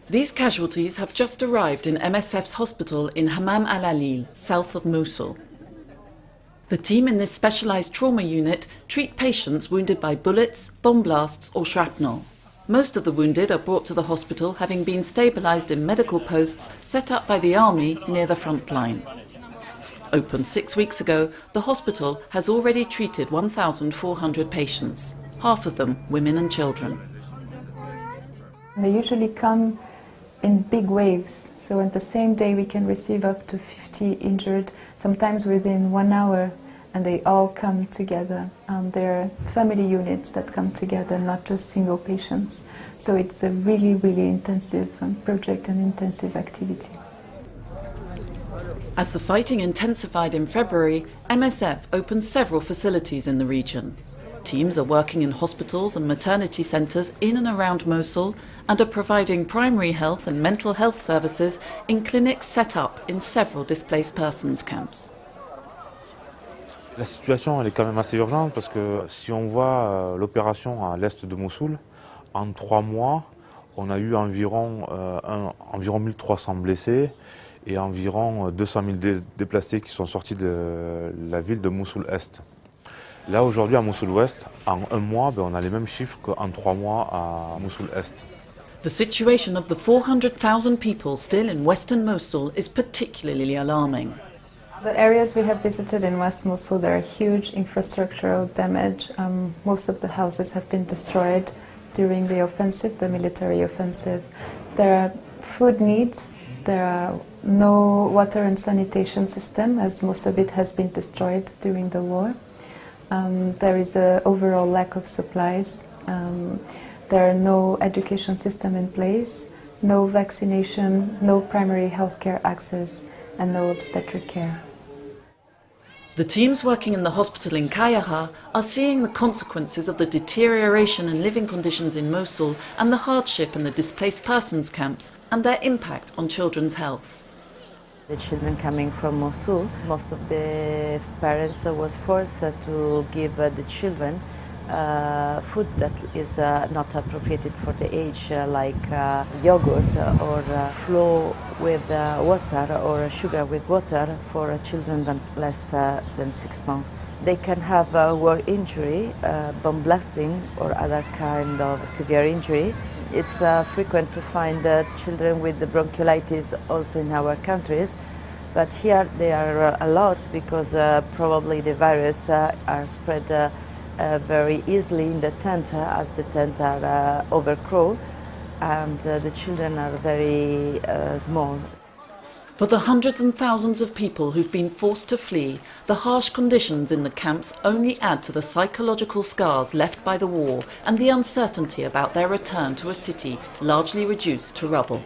These casualties have just arrived in MSF's hospital in Hammam al-Alil, south of Mosul. The team in this specialised trauma unit treat patients wounded by bullets, bomb blasts or shrapnel. Most of the wounded are brought to the hospital having been stabilised in medical posts set up by the army near the front line. Opened 6 weeks ago, the hospital has already treated 1,400 patients, half of them women and children. They usually come in big waves, so on the same day we can receive up to 50 injured, sometimes within 1 hour, and they all come together. They're family units that come together, not just single patients. So it's a really, really intensive project and intensive activity. As the fighting intensified in February, MSF opened several facilities in the region. Teams are working in hospitals and maternity centres in and around Mosul and are providing primary health and mental health services in clinics set up in several displaced persons camps. La situation elle est quand même assez urgente parce que si on voit l'opération à l'est de Mossoul, en 3 mois, on a eu environ 1300 blessés et environ 200 000 déplacés qui sont sortis de la ville de Mossoul-Est. Là aujourd'hui à Mossoul-Ouest, en 1 mois, on a les mêmes chiffres qu'en 3 mois à Mossoul-Est. The situation of the 400,000 people still in western Mosul is particularly alarming. The areas we have visited in West Mosul, there are huge infrastructural damage. Most of the houses have been destroyed during the offensive, the military offensive. There are food needs. There are no water and sanitation system, as most of it has been destroyed during the war. There is an overall lack of supplies. There are no education system in place, no vaccination, no primary healthcare access, and no obstetric care. The teams working in the hospital in Kayaha are seeing the consequences of the deterioration in living conditions in Mosul and the hardship in the displaced persons camps and their impact on children's health. The children coming from Mosul, most of the parents was forced to give the children food that is not appropriate for the age, like yogurt or flour with water or sugar with water for children less than 6 months. They can have a war injury, bomb blasting or other kind of severe injury. It's frequent to find children with the bronchiolitis also in our countries, but here they are a lot because probably the virus are spread very easily in the tent as the tent are overcrowded and the children are very small. For the hundreds and thousands of people who've been forced to flee, the harsh conditions in the camps only add to the psychological scars left by the war and the uncertainty about their return to a city largely reduced to rubble.